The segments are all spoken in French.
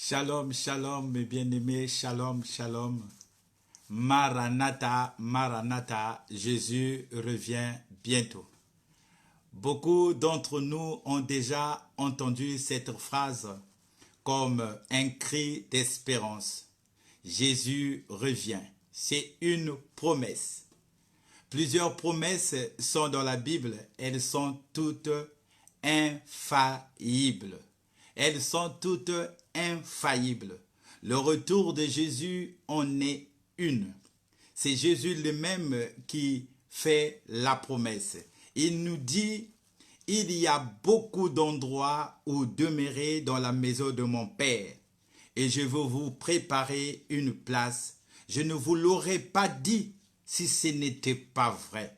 Shalom, shalom, mes bien-aimés, shalom, shalom. Maranatha, Maranatha, Jésus revient bientôt. Beaucoup d'entre nous ont déjà entendu cette phrase comme un cri d'espérance. Jésus revient. C'est une promesse. Plusieurs promesses sont dans la Bible. Elles sont toutes infaillibles. Elles sont toutes infaillibles. Le retour de Jésus en est une. C'est Jésus lui-même qui fait la promesse. Il nous dit, il y a beaucoup d'endroits où demeurer dans la maison de mon Père. Et je veux vous préparer une place. Je ne vous l'aurais pas dit si ce n'était pas vrai.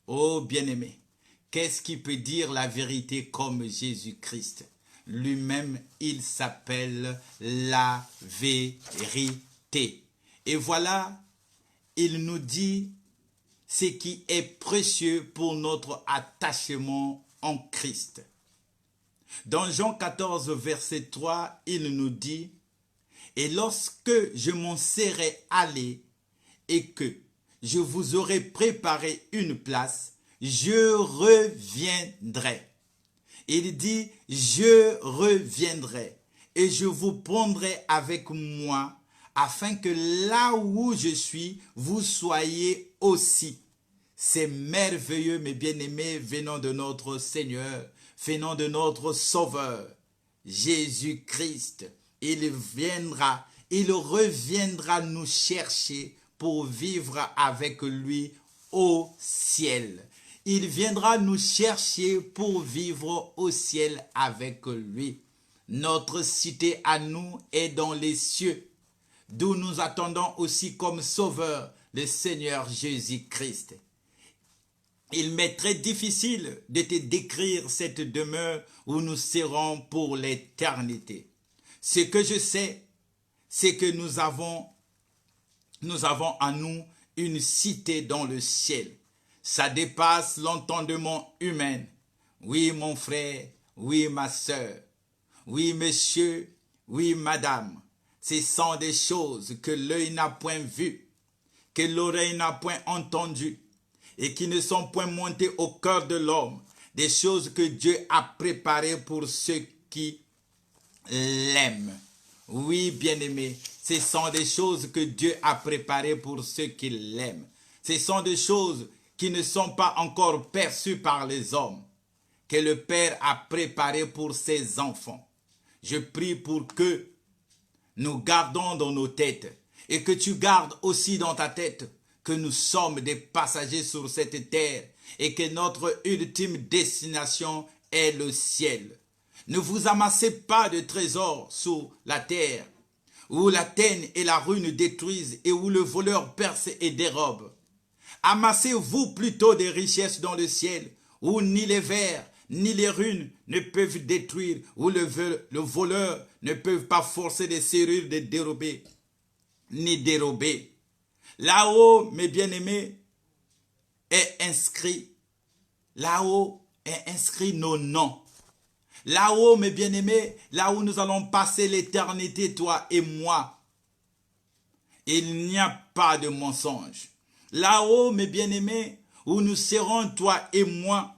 Oh bien-aimé, qu'est-ce qui peut dire la vérité comme Jésus-Christ? Lui-même, il s'appelle la vérité. Et voilà, il nous dit ce qui est précieux pour notre attachement en Christ. Dans Jean 14, verset 3, il nous dit, « Et lorsque je m'en serai allé et que je vous aurai préparé une place, je reviendrai. » Il dit, « Je reviendrai et je vous prendrai avec moi afin que là où je suis, vous soyez aussi. » C'est merveilleux, mes bien-aimés, venant de notre Seigneur, venant de notre Sauveur, Jésus-Christ. Il viendra, il reviendra nous chercher pour vivre avec lui au ciel. Il viendra nous chercher pour vivre au ciel avec lui. Notre cité à nous est dans les cieux, d'où nous attendons aussi comme sauveur le Seigneur Jésus-Christ. Il m'est très difficile de te décrire cette demeure où nous serons pour l'éternité. Ce que je sais, c'est que nous avons en nous une cité dans le ciel. Ça dépasse l'entendement humain. Oui, mon frère, oui, ma sœur, oui, monsieur, oui, madame. Ce sont des choses que l'œil n'a point vues, que l'oreille n'a point entendues et qui ne sont point montées au cœur de l'homme. Des choses que Dieu a préparées pour ceux qui l'aiment. Oui, bien-aimés, ce sont des choses que Dieu a préparées pour ceux qui l'aiment. Ce sont des choses qui ne sont pas encore perçus par les hommes, que le Père a préparé pour ses enfants. Je prie pour que nous gardons dans nos têtes et que tu gardes aussi dans ta tête que nous sommes des passagers sur cette terre et que notre ultime destination est le ciel. Ne vous amassez pas de trésors sur la terre, où la teigne et la ruine détruisent et où le voleur perce et dérobe. Amassez-vous plutôt des richesses dans le ciel, où ni les vers, ni les ruines ne peuvent détruire, où le voleur ne peut pas forcer les serrures de dérober, ni dérober. Là-haut, mes bien-aimés, est inscrit, là-haut est inscrit nos noms. Là-haut, mes bien-aimés, là où nous allons passer l'éternité, toi et moi, il n'y a pas de mensonge. Là-haut, mes bien-aimés, où nous serons, toi et moi,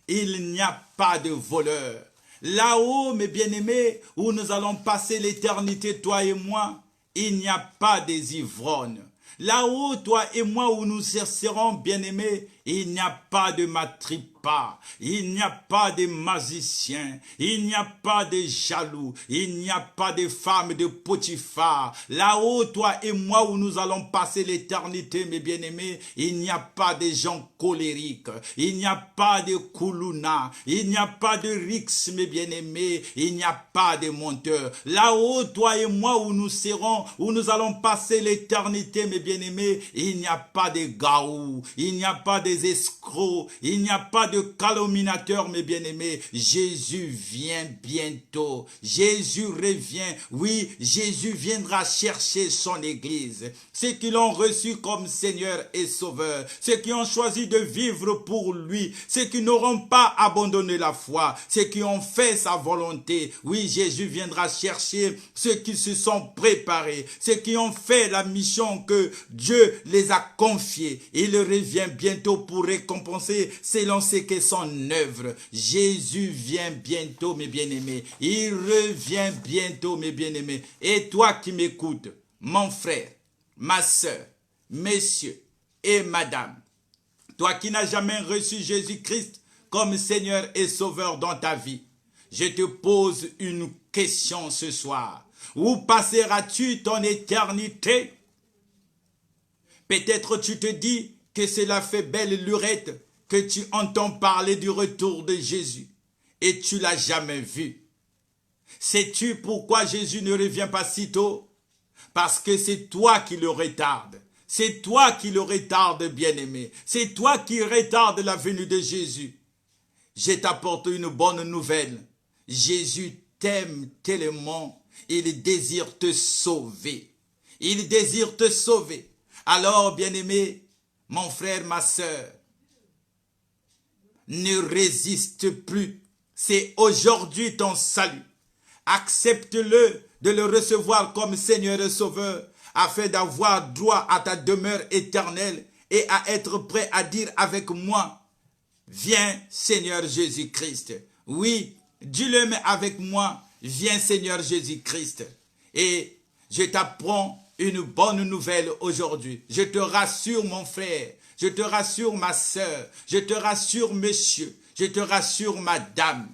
il n'y a pas de voleur. Là-haut, mes bien-aimés, où nous allons passer l'éternité, toi et moi, il n'y a pas des ivrognes. Là-haut, toi et moi, où nous serons bien-aimés, il n'y a pas de matripas, il n'y a pas de magiciens, il n'y a pas de jaloux, il n'y a pas de femmes de Potiphar. Là-haut, toi et moi, où nous allons passer l'éternité, mes bien-aimés, il n'y a pas de gens colériques, il n'y a pas de koulouna, il n'y a pas de rix, mes bien-aimés, il n'y a pas de menteurs. Là-haut, toi et moi, où nous serons, où nous allons passer l'éternité, mes bien-aimés, il n'y a pas de gaou, il n'y a pas de des escrocs, il n'y a pas de calomniateurs, mes bien-aimés. Jésus vient bientôt. Jésus revient. Oui, Jésus viendra chercher son Église. Ceux qui l'ont reçu comme Seigneur et Sauveur, ceux qui ont choisi de vivre pour lui, ceux qui n'auront pas abandonné la foi, ceux qui ont fait sa volonté. Oui, Jésus viendra chercher ceux qui se sont préparés, ceux qui ont fait la mission que Dieu les a confiée. Il revient bientôt pour récompenser selon ce qu'est son œuvre. Jésus vient bientôt, mes bien-aimés. Il revient bientôt, mes bien-aimés. Et toi qui m'écoutes, mon frère, ma sœur, messieurs et madame, toi qui n'as jamais reçu Jésus-Christ comme Seigneur et Sauveur dans ta vie, je te pose une question ce soir. Où passeras-tu ton éternité? Peut-être tu te dis que cela fait belle lurette que tu entends parler du retour de Jésus et tu l'as jamais vu. Sais-tu pourquoi Jésus ne revient pas si tôt? Parce que c'est toi qui le retardes. C'est toi qui le retardes, bien-aimé. C'est toi qui retardes la venue de Jésus. Je t'apporte une bonne nouvelle. Jésus t'aime tellement. Il désire te sauver. Il désire te sauver. Alors, bien-aimé, mon frère, ma sœur, ne résiste plus. C'est aujourd'hui ton salut. Accepte-le de le recevoir comme Seigneur et Sauveur afin d'avoir droit à ta demeure éternelle et à être prêt à dire avec moi, viens Seigneur Jésus-Christ. Oui, dis-le avec moi, viens Seigneur Jésus-Christ. Et je t'apprends une bonne nouvelle aujourd'hui. Je te rassure mon frère, je te rassure ma sœur, je te rassure monsieur, je te rassure madame.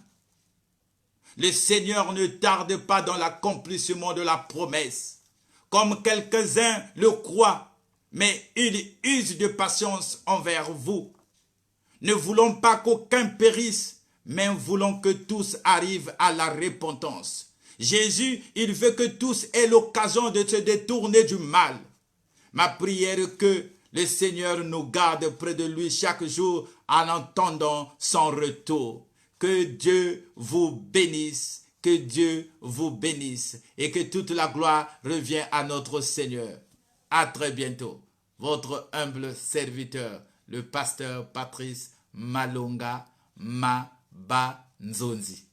Le Seigneur ne tarde pas dans l'accomplissement de la promesse, comme quelques-uns le croient, mais il use de patience envers vous. Ne voulons pas qu'aucun périsse, mais voulons que tous arrivent à la repentance. Jésus, il veut que tous aient l'occasion de se détourner du mal. Ma prière est que le Seigneur nous garde près de lui chaque jour en entendant son retour. Que Dieu vous bénisse, que Dieu vous bénisse et que toute la gloire revienne à notre Seigneur. À très bientôt. Votre humble serviteur, le pasteur Patrice Malonga Mabanzonzi.